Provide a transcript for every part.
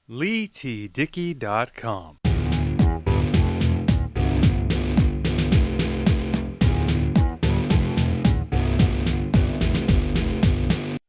LeighTDickey.com.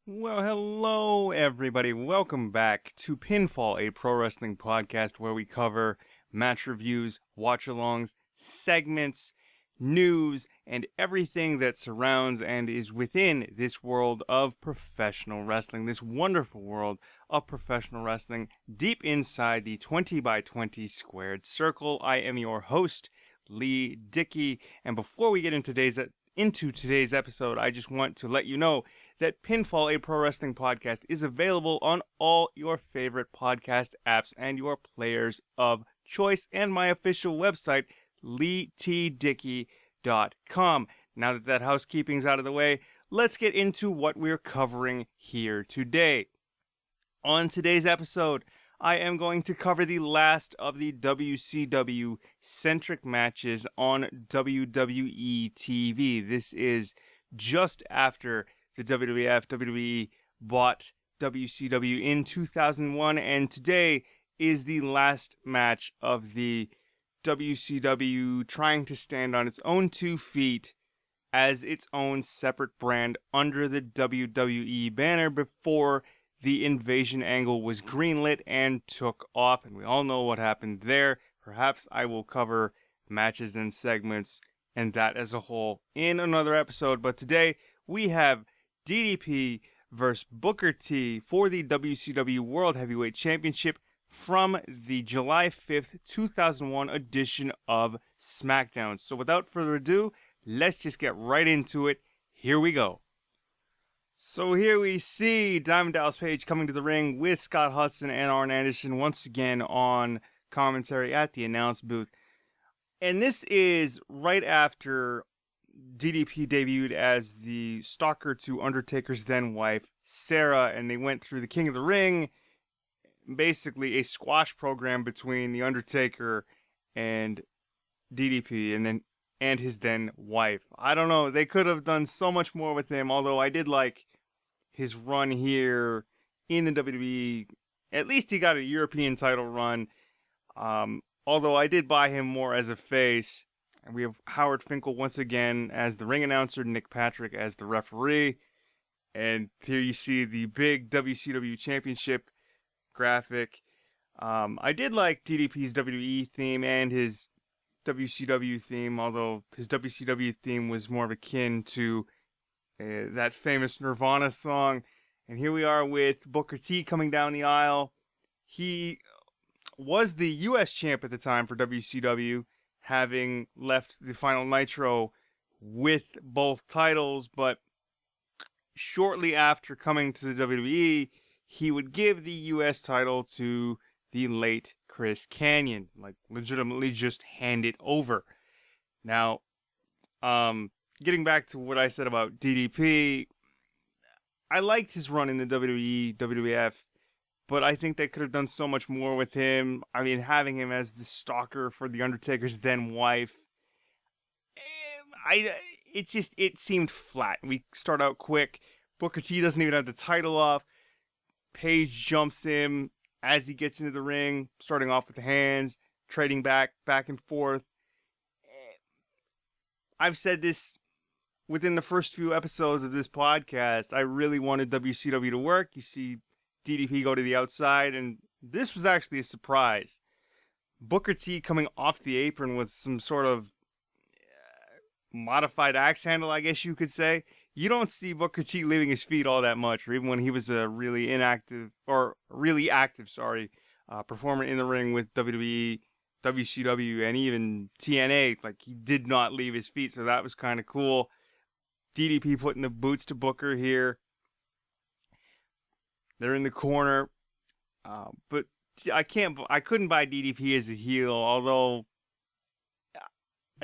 Well, hello everybody. Welcome back to Pinfall, a pro wrestling podcast where we cover match reviews, watch-alongs, segments, news, and everything that surrounds and is within this world of professional wrestling, this wonderful world of professional wrestling deep inside the 20 by 20 squared circle. I am your host, Leigh Dickey, and before we get into today's episode, I just want to let you know that Pinfall, a pro wrestling podcast, is available on all your favorite podcast apps and your players of choice, and my official website, LeighTDickey.com. Now that housekeeping's out of the way, let's get into what we're covering here today. On today's episode, I am going to cover the last of the WCW-centric matches on WWE TV. This is just after the WWE bought WCW in 2001, and today is the last match of the WCW trying to stand on its own 2 feet as its own separate brand under the WWE banner before the invasion angle was greenlit and took off, and we all know what happened there. Perhaps I will cover matches and segments and that as a whole in another episode, but today we have DDP versus Booker T for the WCW World Heavyweight Championship from the July 5th, 2001 edition of Smackdown. So without further ado, let's just get right into it. Here we go. So here we see Diamond Dallas Page coming to the ring with Scott Hudson and Arn Anderson once again on commentary at the announce booth. And this is right after DDP debuted as the stalker to Undertaker's then wife, Sarah, and they went through the King of the Ring, basically a squash program between the Undertaker and DDP and his then wife. I don't know, they could have done so much more with him, although I did like his run here in the WWE. At least he got a European title run, although I did buy him more as a face. And we have Howard Finkel once again as the ring announcer, Nick Patrick as the referee. And here you see the big WCW Championship graphic. I did like DDP's WWE theme and his WCW theme, although his WCW theme was more akin to that famous Nirvana song. And here we are with Booker T coming down the aisle. He was the U.S. champ at the time for WCW, having left the final Nitro with both titles, but shortly after coming to the WWE, he would give the U.S. title to the late Chris Kanyon, like legitimately just hand it over. Now, getting back to what I said about DDP, I liked his run in the WWE, WWF, but I think they could have done so much more with him. I mean, having him as the stalker for the Undertaker's then wife, it seemed flat. We start out quick. Booker T doesn't even have the title off. Page jumps him as he gets into the ring, starting off with the hands, trading back and forth. I've said this within the first few episodes of this podcast. I really wanted WCW to work. You see DDP go to the outside, and this was actually a surprise. Booker T coming off the apron with some sort of modified axe handle, I guess you could say. You don't see Booker T leaving his feet all that much, or even when he was a really active performer in the ring with WWE, WCW, and even TNA. Like, he did not leave his feet, so that was kind of cool. DDP putting the boots to Booker here. They're in the corner, but I couldn't buy DDP as a heel, although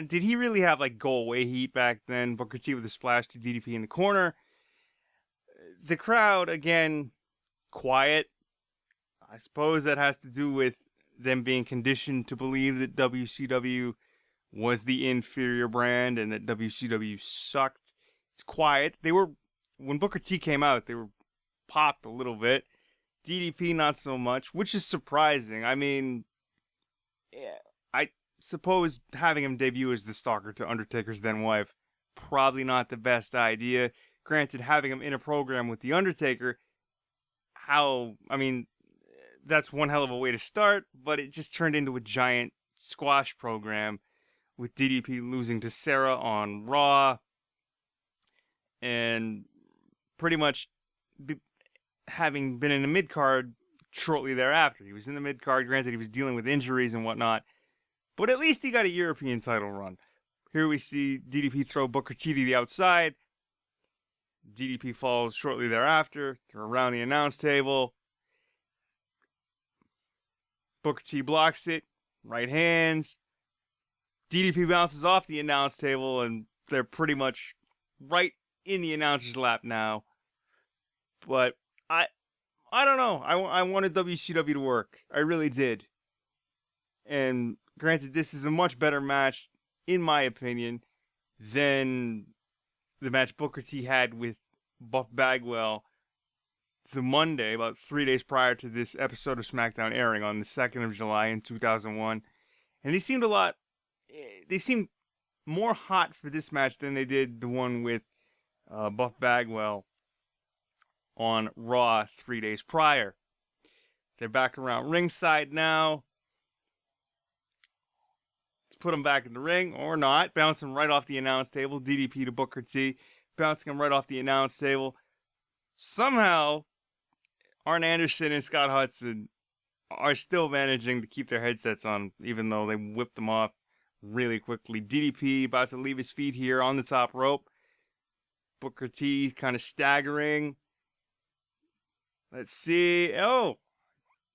did he really have like go away heat back then? Booker T with a splash to DDP in the corner. The crowd, again, quiet. I suppose that has to do with them being conditioned to believe that WCW was the inferior brand and that WCW sucked. It's quiet. When Booker T came out, they were popped a little bit. DDP not so much, which is surprising. I mean, yeah, I suppose having him debut as the stalker to Undertaker's then wife, probably not the best idea. Granted, having him in a program with The Undertaker, that's one hell of a way to start, but it just turned into a giant squash program with DDP losing to Sarah on Raw and pretty much having been in the mid-card shortly thereafter. He was in the mid-card, granted he was dealing with injuries and whatnot, but at least he got a European title run. Here we see DDP throw Booker T to the outside. DDP falls shortly thereafter. They're around the announce table. Booker T blocks it. Right hands. DDP bounces off the announce table, and they're pretty much right in the announcer's lap now. But I don't know. I wanted WCW to work. I really did. And granted, this is a much better match, in my opinion, than the match Booker T had with Buff Bagwell the Monday, about 3 days prior to this episode of Smackdown airing on the 2nd of July in 2001. And they seemed more hot for this match than they did the one with Buff Bagwell on Raw 3 days prior. They're back around ringside now. Let's put them back in the ring, or not. Bouncing right off the announce table. DDP to Booker T. Bouncing him right off the announce table. Somehow, Arn Anderson and Scott Hudson are still managing to keep their headsets on, even though they whipped them off really quickly. DDP about to leave his feet here on the top rope. Booker T kind of staggering. Let's see. Oh,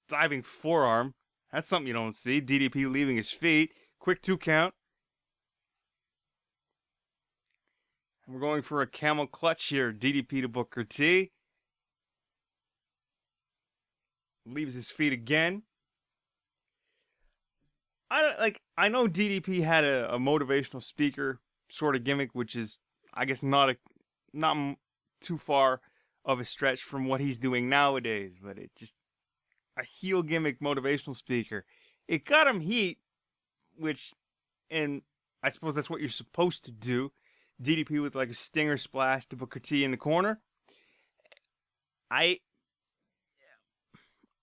diving forearm. That's something you don't see. DDP leaving his feet. Quick 2 count. And we're going for a camel clutch here. DDP to Booker T. Leaves his feet again. I know DDP had a motivational speaker sort of gimmick, which is, I guess, not too far of a stretch from what he's doing nowadays, but it just a heel gimmick motivational speaker. It got him heat, and I suppose that's what you're supposed to do. DDP with like a stinger splash to Booker T in the corner. I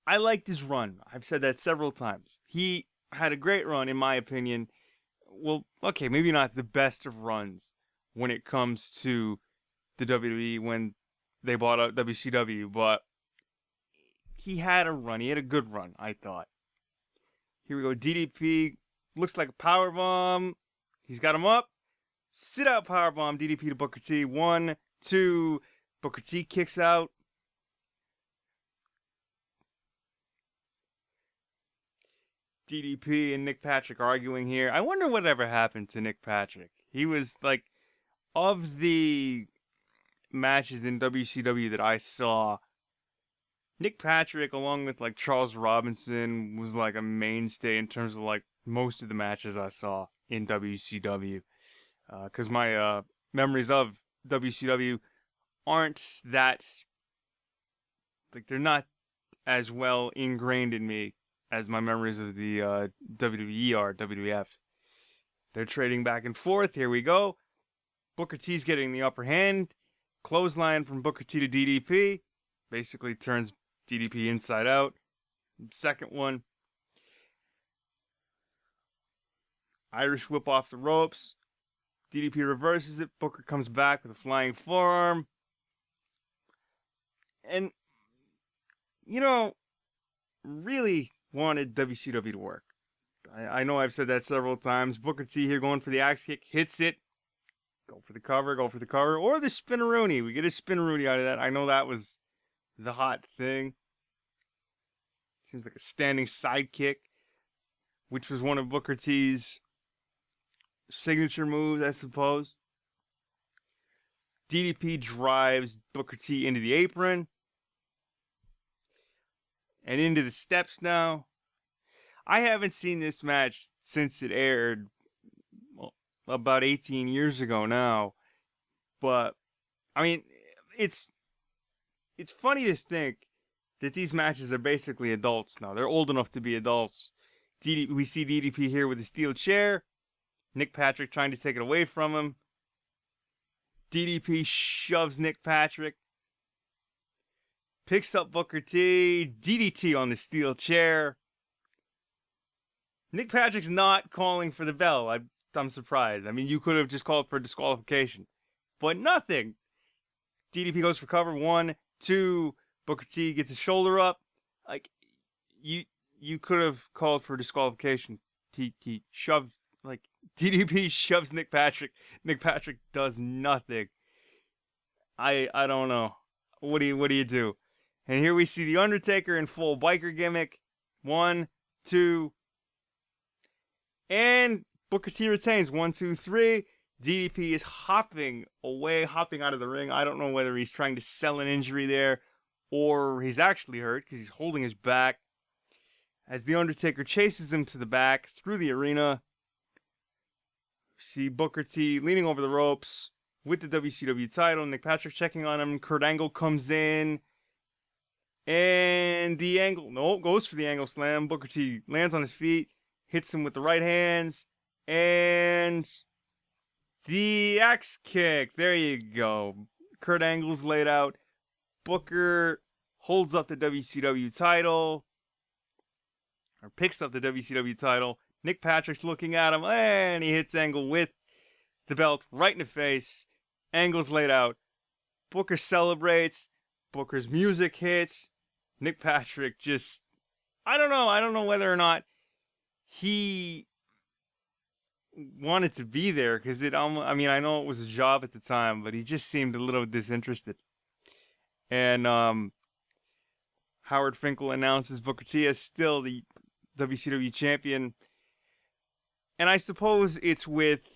liked his run. I've said that several times. He had a great run, in my opinion. Well, okay, maybe not the best of runs when it comes to the WWE when they bought out WCW, but he had a run. He had a good run, I thought. Here we go. DDP looks like a powerbomb. He's got him up. Sit out powerbomb. DDP to Booker T. 1, 2. Booker T kicks out. DDP and Nick Patrick arguing here. I wonder whatever happened to Nick Patrick. He was like, of the matches in WCW that I saw, Nick Patrick, along with like Charles Robinson, was like a mainstay in terms of like most of the matches I saw in WCW. Because my memories of WCW aren't that, like, they're not as well ingrained in me as my memories of the WWE are, WWF. They're trading back and forth. Here we go. Booker T's getting the upper hand. Clothesline from Booker T to DDP. Basically turns DDP inside out. Second one. Irish whip off the ropes. DDP reverses it. Booker comes back with a flying forearm. And, you know, really wanted WCW to work. I know I've said that several times. Booker T here going for the axe kick. Hits it. Go for the cover. Or the spinneroonie. We get a spinneroonie out of that. I know that was the hot thing. Seems like a standing sidekick, which was one of Booker T's signature moves, I suppose. DDP drives Booker T into the apron. And into the steps now. I haven't seen this match since it aired about 18 years ago now. But, I mean, it's funny to think that these matches are basically adults now. They're old enough to be adults. We see DDP here with a steel chair. Nick Patrick trying to take it away from him. DDP shoves Nick Patrick. Picks up Booker T. DDT on the steel chair. Nick Patrick's not calling for the bell. I'm surprised. I mean, you could have just called for disqualification. But nothing. DDP goes for cover. 1, 2. Booker T gets his shoulder up. Like, you could have called for disqualification. He shoved, like, DDP shoves Nick Patrick. Nick Patrick does nothing. I don't know. What do you do? And here we see The Undertaker in full biker gimmick. 1, 2. And Booker T retains. 1, 2, 3. DDP is hopping out of the ring. I don't know whether he's trying to sell an injury there or he's actually hurt because he's holding his back. As The Undertaker chases him to the back through the arena, see Booker T leaning over the ropes with the WCW title. Nick Patrick checking on him. Kurt Angle comes in. And goes for the angle slam. Booker T lands on his feet, hits him with the right hands. And the axe kick. There you go. Kurt Angle's laid out. Booker holds up the WCW title. Or picks up the WCW title. Nick Patrick's looking at him, and he hits Angle with the belt right in the face. Angle's laid out. Booker celebrates. Booker's music hits. Nick Patrick just, I don't know whether or not he wanted to be there, because I know it was a job at the time, but he just seemed a little disinterested. And Howard Finkel announces Booker T as still the WCW champion. And I suppose it's with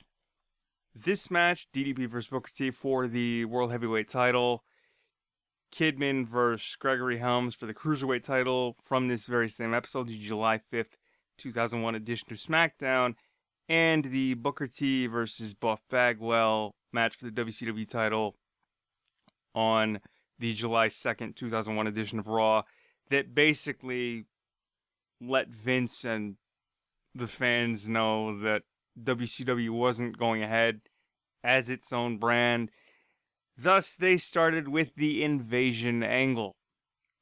this match, DDP versus Booker T for the World Heavyweight title, Kidman versus Gregory Helms for the Cruiserweight title from this very same episode, the July 5th, 2001 edition of SmackDown, and the Booker T versus Buff Bagwell match for the WCW title on the July 2nd, 2001 edition of Raw, that basically let Vince and the fans know that WCW wasn't going ahead as its own brand. Thus, they started with the invasion angle.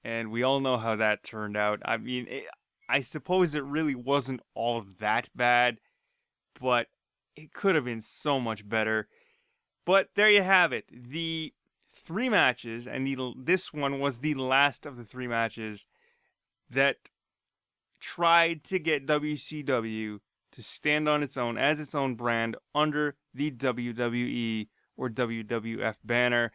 And we all know how that turned out. I mean, I suppose it really wasn't all that bad, but it could have been so much better. But there you have it. The 3 matches, and this one was the last of the 3 matches that tried to get WCW to stand on its own as its own brand under the WWE or WWF banner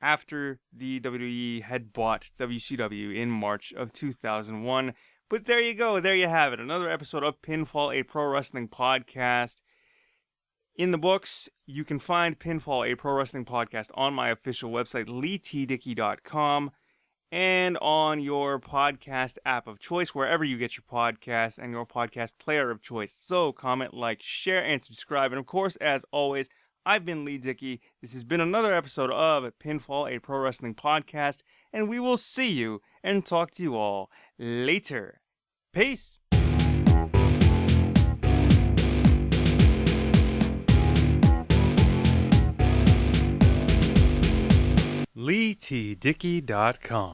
after the WWE had bought WCW in March of 2001. But there you go. There you have it. Another episode of Pinfall, a pro wrestling podcast. In the books, you can find Pinfall, a pro wrestling podcast on my official website, LeighTDickey.com, and on your podcast app of choice, wherever you get your podcasts and your podcast player of choice. So comment, like, share, and subscribe. And of course, as always, I've been Leigh Dickey. This has been another episode of Pinfall, a pro wrestling podcast, and we will see you and talk to you all later. Peace. LeighTDickey.com